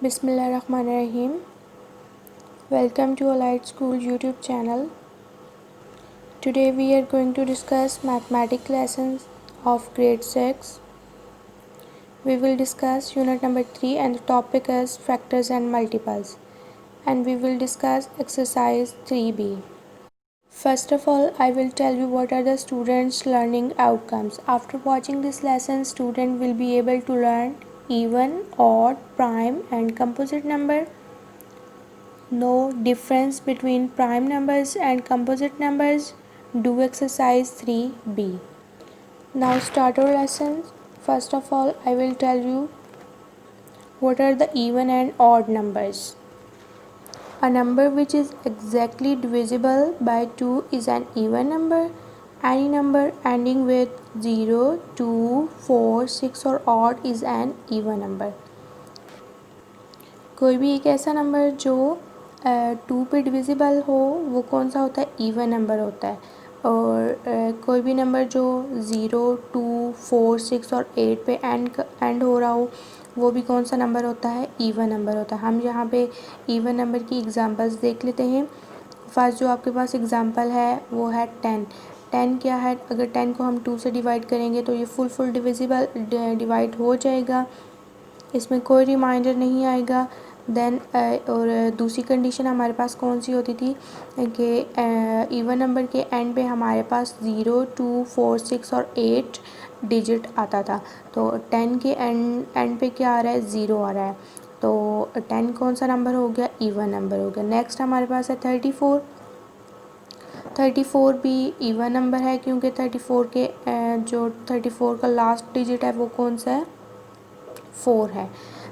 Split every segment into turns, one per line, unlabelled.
Bismillahirrahmanirrahim. Welcome to Allied School YouTube channel. Today we are going to discuss mathematics lessons of grade 6. We will discuss unit number 3 and the topic is factors and multiples. And we will discuss exercise 3B. First of all, I will tell you what are the students' learning outcomes. After watching this lesson, student will be able to learn even, odd, prime and composite number. Know difference between prime numbers and composite numbers. Do exercise 3B. Now start our lessons. First of all, I will tell you what are the even and odd numbers. A number which is exactly divisible by 2 is an even number. Any number ending with 0, 2, 4, 6 or odd is an even number. कोई भी एक ऐसा number जो 2 पे divisible हो वो कौन सा होता है? इवन नंबर होता है. और कोई भी नंबर जो 0, 2, 4, 6 और 8 पे एंड हो रहा हो वो भी कौन सा नंबर होता है? इवन नंबर होता है. हम यहाँ पे इवन नंबर की एग्जांपल्स देख लेते हैं. फर्स्ट जो आपके पास एग्जांपल है वो है 10. 10 क्या है? अगर 10 को हम 2 से डिवाइड करेंगे तो ये फुल डिविजिबल डिवाइड हो जाएगा, इसमें कोई रिमाइंडर नहीं आएगा. देन और दूसरी कंडीशन हमारे पास कौन सी होती थी कि इवन नंबर के एंड पे हमारे पास 0, 2, 4, 6 और 8 डिजिट आता था. तो 10 के एंड पे क्या आ रहा है? 0 आ रहा है. तो 10 कौन सा नंबर हो गया? इवन नंबर हो गया. नेक्स्ट हमारे पास है 34. 34 भी इवन नंबर है क्योंकि 34 के जो 34 का लास्ट डिजिट है वो कौन सा है? 4 है.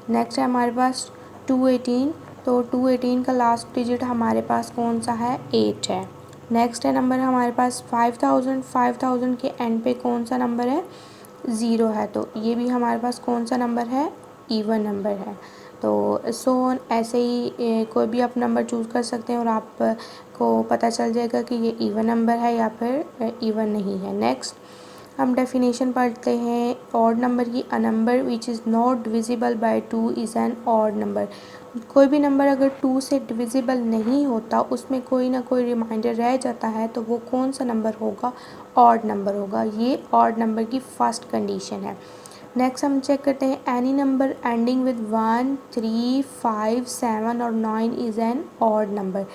नेक्स्ट है हमारे पास 218. तो 218 का लास्ट डिजिट हमारे पास कौन सा है? 8 है. नेक्स्ट है नंबर हमारे पास 5000. 5000 के एंड पे कौन सा नंबर है? 0 है. तो ये भी हमारे पास कौन सा नंबर है? इवन नंबर है. तो ऐसे ही कोई भी आप नंबर चूज़ कर सकते हैं और आपको पता चल जाएगा कि ये इवन नंबर है या फिर इवन नहीं है. नेक्स्ट हम डेफिनेशन पढ़ते हैं ऑड नंबर की. A number which is not divisible by 2 is an odd number. कोई भी नंबर अगर 2 से डिविजिबल नहीं होता, उसमें कोई ना कोई रिमाइंडर रह जाता है, तो वो कौन सा नंबर होगा? ऑड नंबर होगा. ये ऑड नंबर की फर्स्ट कंडीशन है. नेक्स्ट हम चेक करते हैं एनी नंबर एंडिंग विद 1, 3, 5, 7 और 9 इज़ एन ऑड नंबर.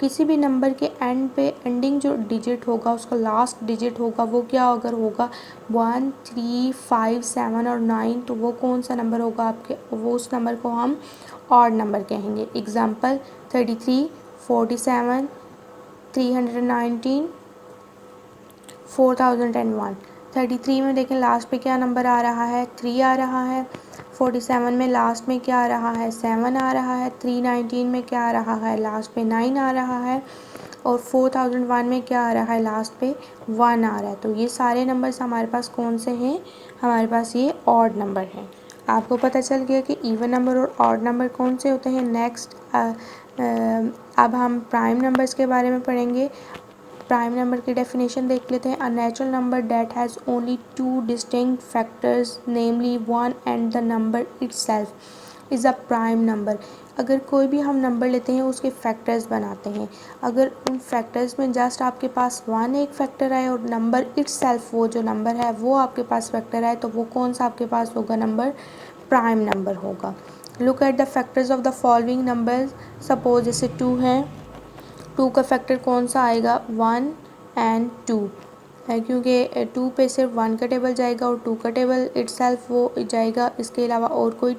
किसी भी नंबर के एंड पे एंडिंग जो डिजिट होगा उसका लास्ट डिजिट होगा वो क्या अगर होगा 1, 3, 5, 7 और 9, तो वो कौन सा नंबर होगा आपके? वो उस नंबर को हम ऑड नंबर कहेंगे. एग्जांपल 33, 47, 319, 4001. 33 में देखें लास्ट पे क्या नंबर आ रहा है? 3 आ रहा है. 47 में लास्ट में क्या आ रहा है? 7 आ रहा है. 319 में क्या आ रहा है? लास्ट पे 9 आ रहा है. और 4001 में क्या आ रहा है? लास्ट पे 1 आ रहा है. तो ये सारे नंबर्स हमारे पास कौन से हैं? हमारे पास ये ऑड नंबर हैं. आपको पता चल गया कि इवन नंबर और ऑड नंबर कौन से होते हैं. नेक्स्ट अब हम प्राइम नंबर्स के बारे में पढ़ेंगे. प्राइम नंबर की डेफिनेशन देख लेते हैं. A natural number that has only 2 distinct factors namely 1 and the number itself is a prime number. अगर कोई भी हम नंबर लेते हैं उसके फैक्टर्स बनाते हैं. अगर उन फैक्टर्स में जस्ट आपके पास 1 एक फैक्टर आए और नंबर इट्सेल्फ वो जो नंबर है वो आपके पास फैक्टर आए, तो वो कौन सा आपके पास होगा? नंबर प्राइम नंबर होगा. Look at the factors of the following numbers. Suppose जैसे 2 है, 2 का फैक्टर कौन सा आएगा? 1 एंड 2 है क्योंकि 2 पे सिर्फ 1 का टेबल जाएगा और 2 का टेबल इटसेल्फ वो जाएगा. इसके अलावा और कोई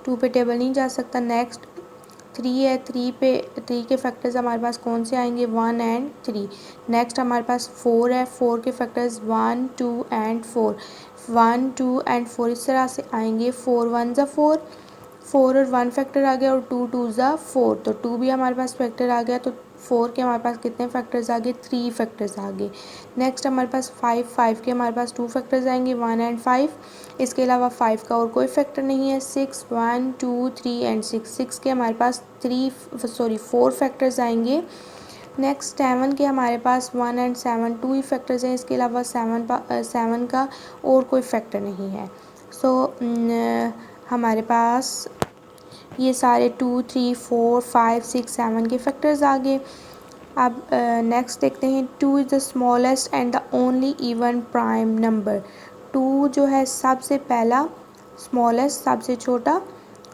2 पे टेबल नहीं जा सकता. नेक्स्ट 3 है. 3 के फैक्टर्स हमारे पास कौन से आएंगे? 1 एंड 3. नेक्स्ट हमारे पास 4 है. 4 के फैक्टर्स 1, 2 एंड 4. 1, 2 एंड 4 इस तरह से आएंगे. 4 1 ज़ा 4, 4 और 1 फैक्टर आ गया और 2 2 ज़ा 4. तो 2 भी हमारे पास फैक्टर आ गया. तो 4 के हमारे पास कितने फैक्टर्स आ गए? 3 फैक्टर्स आ गए. नेक्स्ट हमारे पास 5 के हमारे पास 2 फैक्टर्स आएंगे 1 एंड 5. इसके अलावा 5 का और कोई फैक्टर नहीं है. 6 1 2 3 एंड 6 के हमारे पास 4 फैक्टर्स आएंगे. नेक्स्ट 7 के हमारे पास 1 एंड 7 2 ही फैक्टर्स हैं. इसके अलावा 7 का और कोई फैक्टर नहीं है. हमारे पास ये सारे 2, 3, 4, 5, 6, 7 के फैक्टर्स आ गए। अब नेक्स्ट देखते हैं 2 is the smallest and the only even prime number. 2 जो है सबसे पहला, स्मॉलेस्ट सबसे छोटा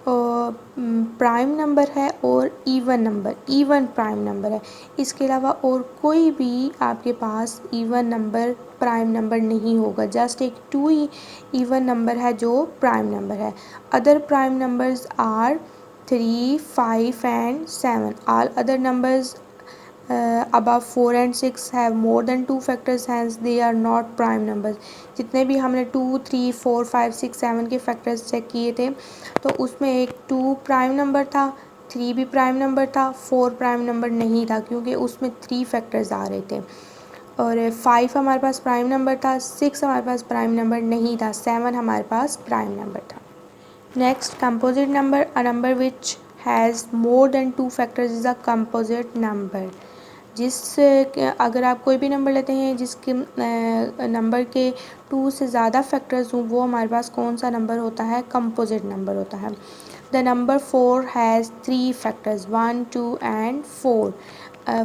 प्राइम नंबर है और इवन प्राइम नंबर है। इसके अलावा और कोई भी आपके पास इवन नंबर प्राइम नंबर नहीं होगा, जस्ट एक 2 ही इवन नंबर है जो प्राइम नंबर है। Other prime numbers are 3, 5 and 7। All other numbers above 4 and 6 have more than 2 factors, hence they are not prime numbers। जितने भी हमने 2, 3, 4, 5, 6, 7 के फैक्टर्स चेक किए थे तो उसमें एक 2 प्राइम नंबर था, 3 भी प्राइम नंबर था, 4 प्राइम नंबर नहीं था क्योंकि उसमें 3 फैक्टर्स आ रहे थे, और 5 हमारे पास प्राइम नंबर था, 6 हमारे पास प्राइम नंबर नहीं था, 7 हमारे पास प्राइम नंबर था। Next composite number, a number which has more than 2 factors is a composite number. अगर आप कोई भी नंबर लेते हैं जिसके नंबर के 2 से ज़्यादा फैक्टर्स हों, वो हमारे पास कौन सा नंबर होता है? कंपोजिट नंबर होता है। The number 4 has 3 factors 1, 2 and 4।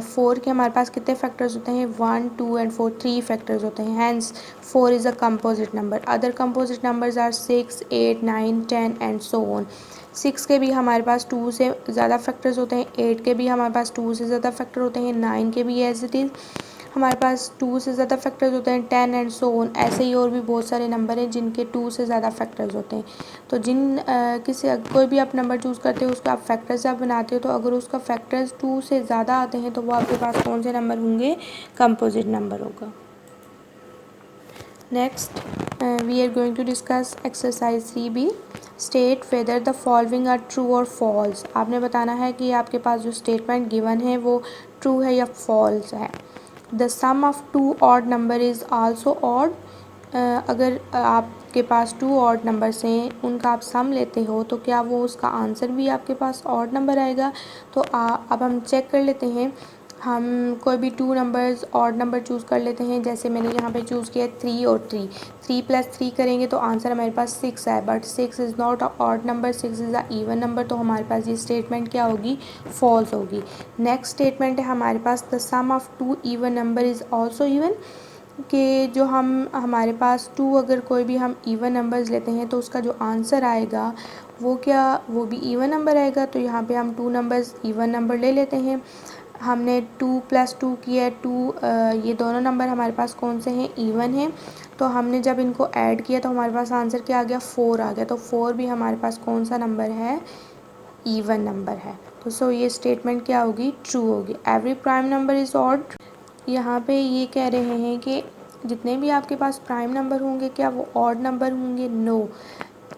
4 के हमारे पास कितने फैक्टर्स होते हैं? 1, 2 एंड 4, 3 फैक्टर्स होते हैं, hence 4 is a composite number. Other composite numbers are 6, 8, 9, 10 and so on. 6 के भी हमारे पास 2 से ज़्यादा फैक्टर्स होते हैं, 8 के भी हमारे पास 2 से ज़्यादा फैक्टर होते हैं, 9 के भी एज इट इज़ हमारे पास 2 से ज़्यादा फैक्टर्स होते हैं, 10 एंड सो ऑन। ऐसे ही और भी बहुत सारे नंबर हैं जिनके 2 से ज़्यादा फैक्टर्स होते हैं। तो कोई भी आप नंबर चूज़ करते हो उसका आप फैक्टर्स आप बनाते हो, तो अगर उसका फैक्टर्स 2 से ज़्यादा आते हैं तो वो आपके पास कौन से नंबर होंगे? कंपोजिट नंबर होगा। Next we are going to discuss exercise 3B। State whether the following are true और फॉल्स। आपने बताना है कि आपके पास जो स्टेटमेंट गिवन है वो ट्रू है या फॉल्स है। The sum of 2 odd number is also odd. अगर आपके पास 2 ऑड नंबर्स हैं, उनका आप सम लेते हो तो क्या वो उसका आंसर भी आपके पास ऑड नंबर आएगा? तो अब हम चेक कर लेते हैं। हम कोई भी 2 नंबर्स ऑड नंबर चूज़ कर लेते हैं, जैसे मैंने यहाँ पे चूज़ किया 3 और 3। 3 + 3 करेंगे तो आंसर हमारे पास 6 है, but 6 is not a odd number, 6 is a even number. तो हमारे पास ये स्टेटमेंट क्या होगी? फॉल्स होगी। नेक्स्ट स्टेटमेंट है हमारे पास the sum of 2 even number is also even. कि जो हमारे पास 2 अगर कोई भी हम इवन नंबर्स लेते हैं तो उसका जो आंसर आएगा वो भी इवन नंबर आएगा। तो यहाँ पे हम 2 नंबर्स इवन नंबर ले लेते हैं। हमने 2 + 2 किया है 2, ये दोनों नंबर हमारे पास कौन से हैं? इवन हैं। तो हमने जब इनको ऐड किया तो हमारे पास आंसर क्या आ गया? 4 आ गया। तो 4 भी हमारे पास कौन सा नंबर है? इवन नंबर है। तो ये स्टेटमेंट क्या होगी? ट्रू होगी। Every prime number is odd. यहाँ पे ये कह रहे हैं कि जितने भी आपके पास प्राइम नंबर होंगे क्या वो ऑड नंबर होंगे? नो,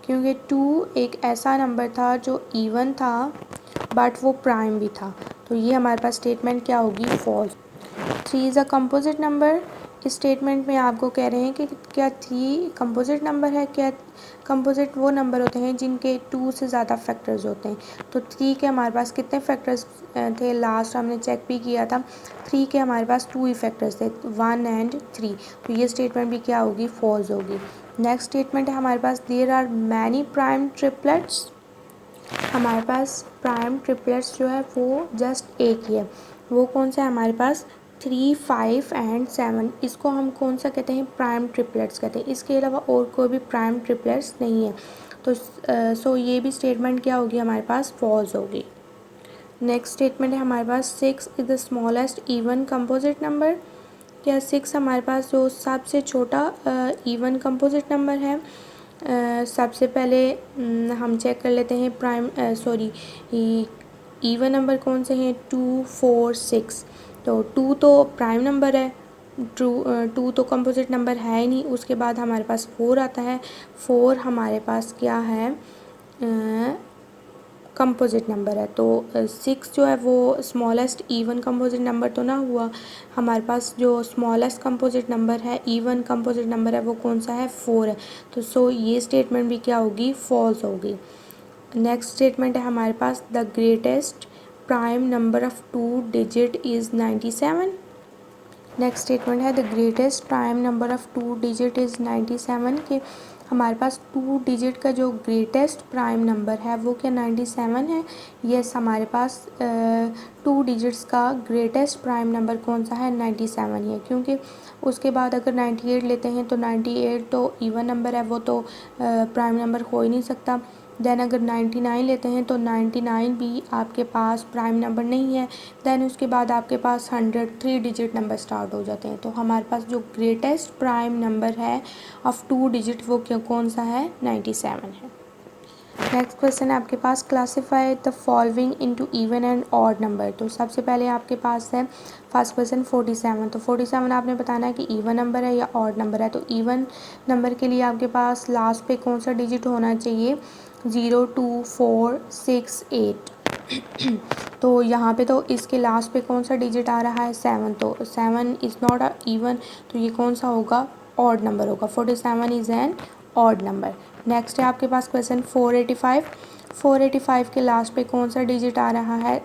क्योंकि 2 एक ऐसा नंबर था जो इवन था बट वो प्राइम भी था। तो ये हमारे पास स्टेटमेंट क्या होगी? False. 3 is a composite number. इस स्टेटमेंट में आपको कह रहे हैं कि क्या 3 कंपोजिट नंबर है? क्या कंपोजिट वो नंबर होते हैं जिनके 2 से ज़्यादा फैक्टर्स होते हैं। तो 3 के हमारे पास कितने फैक्टर्स थे? लास्ट हमने चेक भी किया था, 3 के हमारे पास 2 ही फैक्टर्स थे, 1 एंड 3। तो ये स्टेटमेंट भी क्या होगी? फॉल्स होगी। नेक्स्ट स्टेटमेंट है हमारे पास there are many prime triplets. हमारे पास प्राइम ट्रिपलेट्स जो है वो जस्ट एक ही है। वो कौन सा है हमारे पास? 3, 5 एंड 7। इसको हम कौन सा कहते हैं? प्राइम ट्रिपलेट्स कहते हैं। इसके अलावा और कोई भी प्राइम ट्रिपलेट्स नहीं है। तो ये भी स्टेटमेंट क्या होगी हमारे पास? फॉल्स होगी। नेक्स्ट स्टेटमेंट है हमारे पास 6 is the smallest even composite number. क्या 6 हमारे पास जो सबसे छोटा इवन कंपोजिट नंबर है? सबसे पहले हम चेक कर लेते हैं इवन नंबर कौन से हैं? 2, 4, 6। तो 2 तो प्राइम नंबर है, 2 तो कंपोजिट नंबर है ही नहीं। उसके बाद हमारे पास 4 आता है। 4 हमारे पास क्या है? कंपोजिट नंबर है। तो 6 जो है वो स्मॉलेस्ट इवन कंपोजिट नंबर तो ना हुआ। हमारे पास जो स्मॉलेस्ट कंपोजिट नंबर है, इवन कंपोजिट नंबर है, वो कौन सा है? 4 है। तो ये स्टेटमेंट भी क्या होगी? फॉल्स होगी। नेक्स्ट स्टेटमेंट है हमारे पास the greatest prime number of 2 digit is 97। Next statement है the greatest prime number of 2 digit is 97। के हमारे पास 2 डिजिट का जो ग्रेटेस्ट प्राइम नंबर है वो क्या 97 है। यस, हमारे पास 2 डिजिट्स का ग्रेटेस्ट प्राइम नंबर कौन सा है 97 है, क्योंकि उसके बाद अगर 98 लेते हैं तो 98 तो इवन नंबर है, वो तो प्राइम नंबर हो ही नहीं सकता। देन अगर 99 लेते हैं तो 99 भी आपके पास प्राइम नंबर नहीं है। देन उसके बाद आपके पास 100 3 डिजिट नंबर स्टार्ट हो जाते हैं। तो हमारे पास जो ग्रेटेस्ट प्राइम नंबर है ऑफ 2 डिजिट वो कौन सा है 97 है। नेक्स्ट क्वेश्चन है आपके पास, classify the following into even and odd number. तो सबसे पहले आपके पास है फर्स्ट क्वेश्चन 47। तो 47 आपने बताना है कि इवन नंबर है या ऑड नंबर है। तो इवन नंबर के लिए आपके पास लास्ट पे कौन सा डिजिट होना चाहिए 0 2 4 6 8। तो यहाँ पे तो इसके लास्ट पे कौन सा डिजिट आ रहा है 7, तो 7 इज़ नॉट अ इवन, तो ये कौन सा होगा ऑड नंबर होगा। 47 is an odd number. Next है आपके पास क्वेश्चन 485। 485 के लास्ट पे कौन सा डिजिट आ रहा है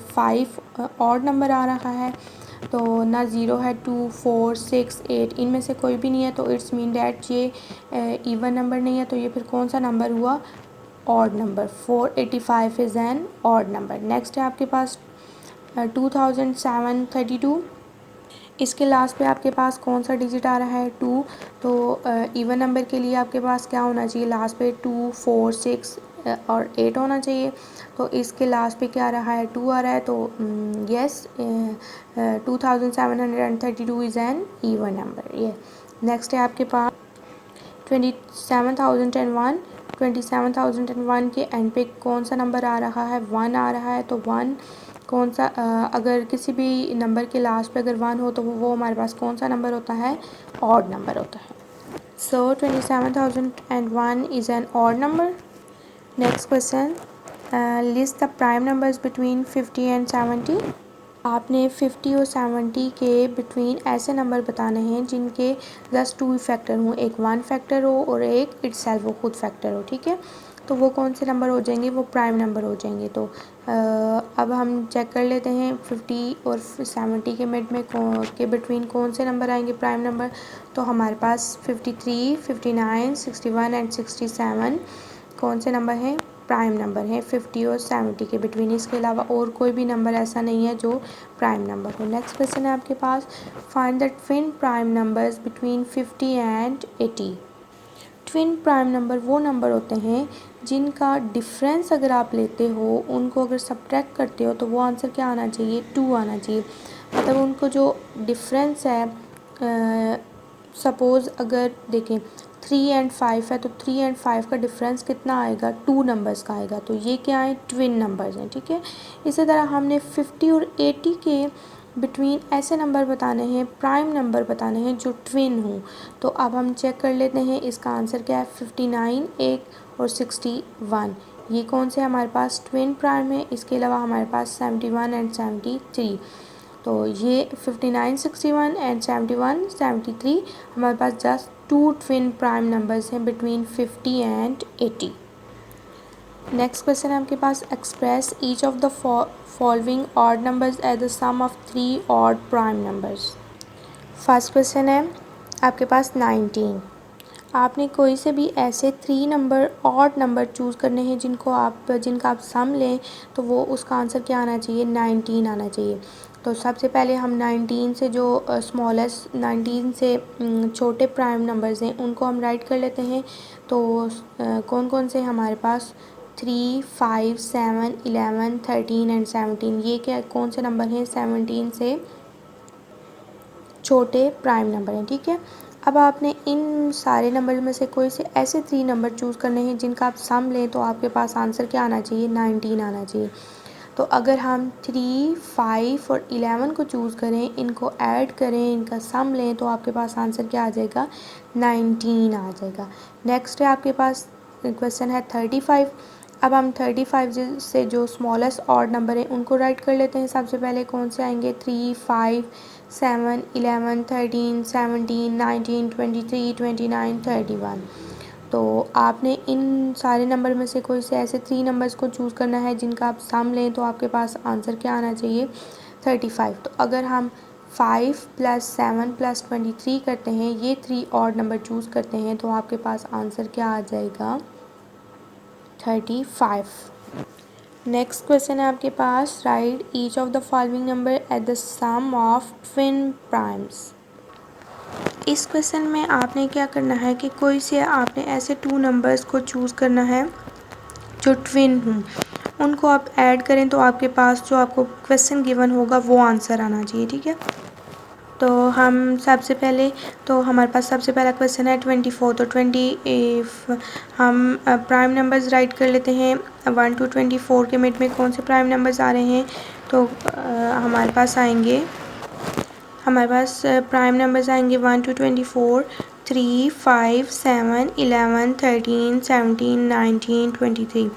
5 ऑड नंबर आ रहा है। तो ना 0 है 2 4 6 8 इनमें से कोई भी नहीं है, तो इट्स मीन डैट ये इवन नंबर नहीं है, तो ये फिर कौन सा नंबर हुआ odd number. 485 is an odd number. Next है आपके पास 2732। इसके लास्ट पे आपके पास कौन सा डिजिट आ रहा है 2। तो इवन नंबर के लिए आपके पास क्या होना चाहिए लास्ट पे 2 4 6 और 8 होना चाहिए। तो इसके लास्ट पे क्या आ रहा है 2 आ रहा है, तो yes 2732 is an even number. ये नेक्स्ट है आपके पास 27,001। 27,001 के एंड पे कौन सा नंबर आ रहा है 1 आ रहा है। तो 1 कौन सा अगर किसी भी नंबर के लास्ट पे अगर 1 हो तो वो हमारे पास कौन सा नंबर होता है ऑड नंबर होता है। सो 27,001 is an odd number. Next question, list the prime numbers between 50 and 70। आपने 50 और 70 के बिटवीन ऐसे नंबर बताने हैं जिनके जस्ट 2 फैक्टर हों, एक 1 फैक्टर हो और एक इटसेल्फ वो खुद फैक्टर हो, ठीक है। तो वो कौन से नंबर हो जाएंगे, वो प्राइम नंबर हो जाएंगे। तो अब हम चेक कर लेते हैं 50 और 70 के मिड में के बिटवीन कौन से नंबर आएंगे प्राइम नंबर। तो हमारे पास 53 59 61 एंड 67 कौन से नंबर हैं प्राइम नंबर हैं 50 और 70 के बिटवीन। इसके अलावा और कोई भी नंबर ऐसा नहीं है जो प्राइम नंबर हो। नेक्स्ट क्वेश्चन है आपके पास, find the twin prime numbers between 50 and 80। Twin prime number वो नंबर होते हैं जिनका डिफरेंस अगर आप लेते हो, उनको अगर सब्ट्रैक्ट करते हो तो वो आंसर क्या आना चाहिए 2 आना चाहिए। मतलब उनको जो डिफरेंस है सपोज़ अगर देखें 3 एंड 5 है, तो 3 एंड 5 का डिफरेंस कितना आएगा 2 नंबर्स का आएगा। तो ये क्या है ट्विन नंबर्स हैं, ठीक है। इसी तरह हमने 50 और 80 के बिटवीन ऐसे नंबर बताने हैं प्राइम नंबर बताने हैं जो ट्विन हों। तो अब हम चेक कर लेते हैं इसका आंसर क्या है 59 एक और 61। ये कौन से हमारे पास ट्विन प्राइम है। इसके अलावा हमारे पास 71 एंड 73। तो ये 59 61 एंड 71 73 हमारे पास जस्ट 2 ट्विन प्राइम नंबर्स हैं बिटवीन 50 एंड 80। नेक्स्ट क्वेश्चन है आपके पास, express each of the following odd numbers as the sum of 3 odd prime numbers. First question है आपके पास 19। आपने कोई से भी ऐसे 3 नंबर ऑड नंबर चूज़ करने हैं जिनका आप सम लें तो वो उसका आंसर क्या आना चाहिए 19 आना चाहिए। तो सबसे पहले हम 19 से जो स्मॉलेस्ट 19 से छोटे प्राइम नंबर्स हैं उनको हम राइट कर लेते हैं। तो कौन कौन से हमारे पास 3 5 7 11 13 एंड 17। ये क्या कौन से नंबर हैं 17 से छोटे प्राइम नंबर हैं, ठीक है। अब आपने इन सारे नंबर में से कोई से ऐसे 3 नंबर चूज़ करने हैं जिनका आप सम लें तो आपके पास आंसर क्या आना चाहिए 19 आना चाहिए। तो अगर हम 3 5 और 11 को चूज़ करें, इनको ऐड करें, इनका सम लें तो आपके पास आंसर क्या आ जाएगा 19 आ जाएगा। नेक्स्ट है आपके पास क्वेश्चन है 35। अब हम 35 से जो स्मॉलेस्ट ऑड नंबर हैं उनको राइट कर लेते हैं। सबसे पहले कौन से आएंगे 3 5 7 11 13 17 19 23 29 31। तो आपने इन सारे नंबर में से कोई से ऐसे 3 नंबर्स को चूज़ करना है जिनका आप सम लें तो आपके पास आंसर क्या आना चाहिए 35। तो अगर हम 5 + 7 + 23 करते हैं, ये 3 ऑड नंबर चूज़ करते हैं, तो आपके पास आंसर क्या आ जाएगा 35। नेक्स्ट क्वेश्चन है आपके पास, write each of the following number at the sum of twin primes. इस क्वेश्चन में आपने क्या करना है कि कोई से आपने ऐसे 2 नंबर्स को चूज़ करना है जो ट्विन हों, उनको आप ऐड करें तो आपके पास जो आपको क्वेश्चन गिवन होगा वो आंसर आना चाहिए, ठीक है। तो हम सबसे पहले, तो हमारे पास सबसे पहला क्वेश्चन है 24, तो 20 हम प्राइम नंबर्स राइट कर लेते हैं। 1 to 24 के मिड में कौन से प्राइम नंबर्स आ रहे हैं, तो हमारे पास प्राइम नंबर्स आएंगे 1 to 24, 3, 5, 7, 11, 13, 17, 19, 23।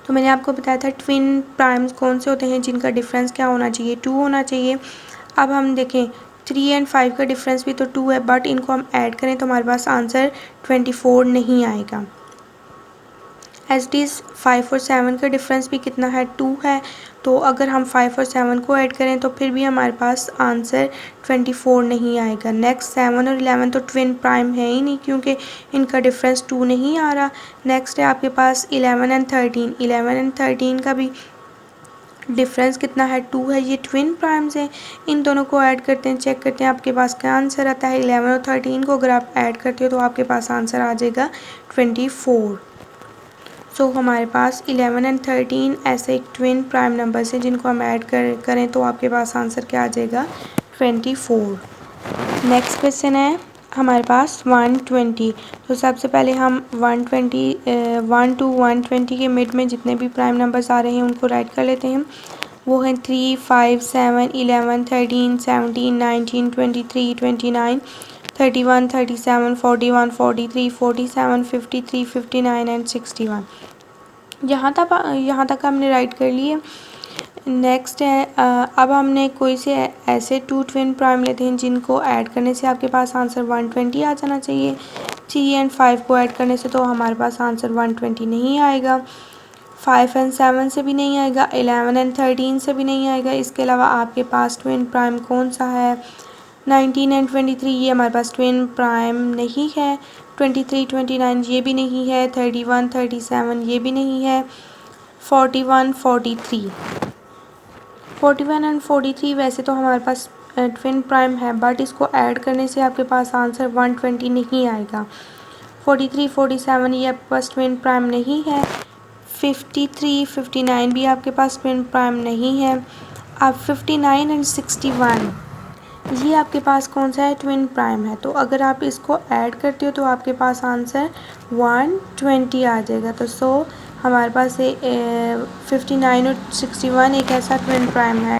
तो मैंने आपको बताया था ट्विन प्राइम्स कौन से होते हैं जिनका डिफरेंस क्या होना चाहिए, 2 होना चाहिए। अब हम देखें 3 और 5 का डिफरेंस भी तो 2 है, बट इनको हम ऐड करें तो हमारे पास आंसर 24 नहीं आएगा। एज इट इज़ 5 और 7 का डिफरेंस भी कितना है, 2 है, तो अगर हम 5 और 7 को ऐड करें तो फिर भी हमारे पास आंसर 24 नहीं आएगा। नेक्स्ट 7 और 11 तो ट्विन प्राइम है ही नहीं क्योंकि इनका डिफरेंस 2 नहीं आ रहा। नेक्स्ट है आपके पास 11 और 13, 11 और 13 का भी डिफरेंस कितना है, 2 है, ये ट्विन प्राइम्स हैं। इन दोनों को ऐड करते हैं, चेक करते हैं आपके पास क्या आंसर आता है। 11 और 13 को अगर आप ऐड करते हो तो आपके पास आंसर आ जाएगा 24। सो हमारे पास 11 और 13 ऐसे एक ट्विन प्राइम नंबर्स हैं जिनको हम ऐड करें तो आपके पास आंसर क्या आ जाएगा 24। नेक्स्ट क्वेश्चन है हमारे पास 120, तो सबसे पहले हम 1 to 120 के मिड में जितने भी प्राइम नंबर्स आ रहे हैं उनको राइट कर लेते हैं। वो हैं 3, 5, 7, 11, 13, 17, 19, 23, 29, 31, 37, 41, 43, 47, 53, 59 एंड 61। यहाँ तक हमने राइट कर लिए। नेक्स्ट है अब हमने कोई से ऐसे 2 ट्विन प्राइम लेते हैं जिनको ऐड करने से आपके पास आंसर 120 आ जाना चाहिए। 3 और 5 को ऐड करने से तो हमारे पास आंसर 120 नहीं आएगा। 5 और 7 से भी नहीं आएगा, 11 और 13 से भी नहीं आएगा। इसके अलावा आपके पास ट्विन प्राइम कौन सा है, 19 और 23, ये हमारे पास ट्विन प्राइम नहीं है। 23, 29 ये भी नहीं है। 31, 37 ये भी नहीं है। 41, 43 एंड 43 वैसे तो हमारे पास ट्विन प्राइम है, बट इसको ऐड करने से आपके पास आंसर 120 नहीं आएगा। 43, 47 ये आपके पास ट्विन प्राइम नहीं है। 53, 59 भी आपके पास ट्विन प्राइम नहीं है। अब 59 एंड 61 ये आपके पास कौन सा है, ट्विन प्राइम है। तो अगर आप इसको ऐड करते हो तो आपके पास आंसर 120 आ जाएगा। तो सो हमारे पास 59 और 61 एक ऐसा ट्विन प्राइम है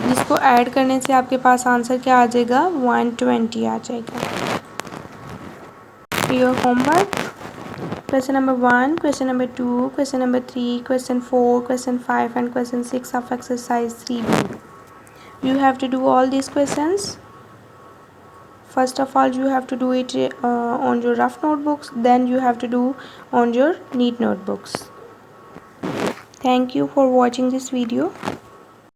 जिसको ऐड करने से आपके पास आंसर क्या आ जाएगा 120 आ जाएगा। Your homework, question number 1, question number 2, question number 3, question 4, question 5 and question 6 of exercise 3B. You have to do all these questions. First of all you have to do it on your rough notebooks, then you have to do on your neat notebooks. Thank you for watching this video.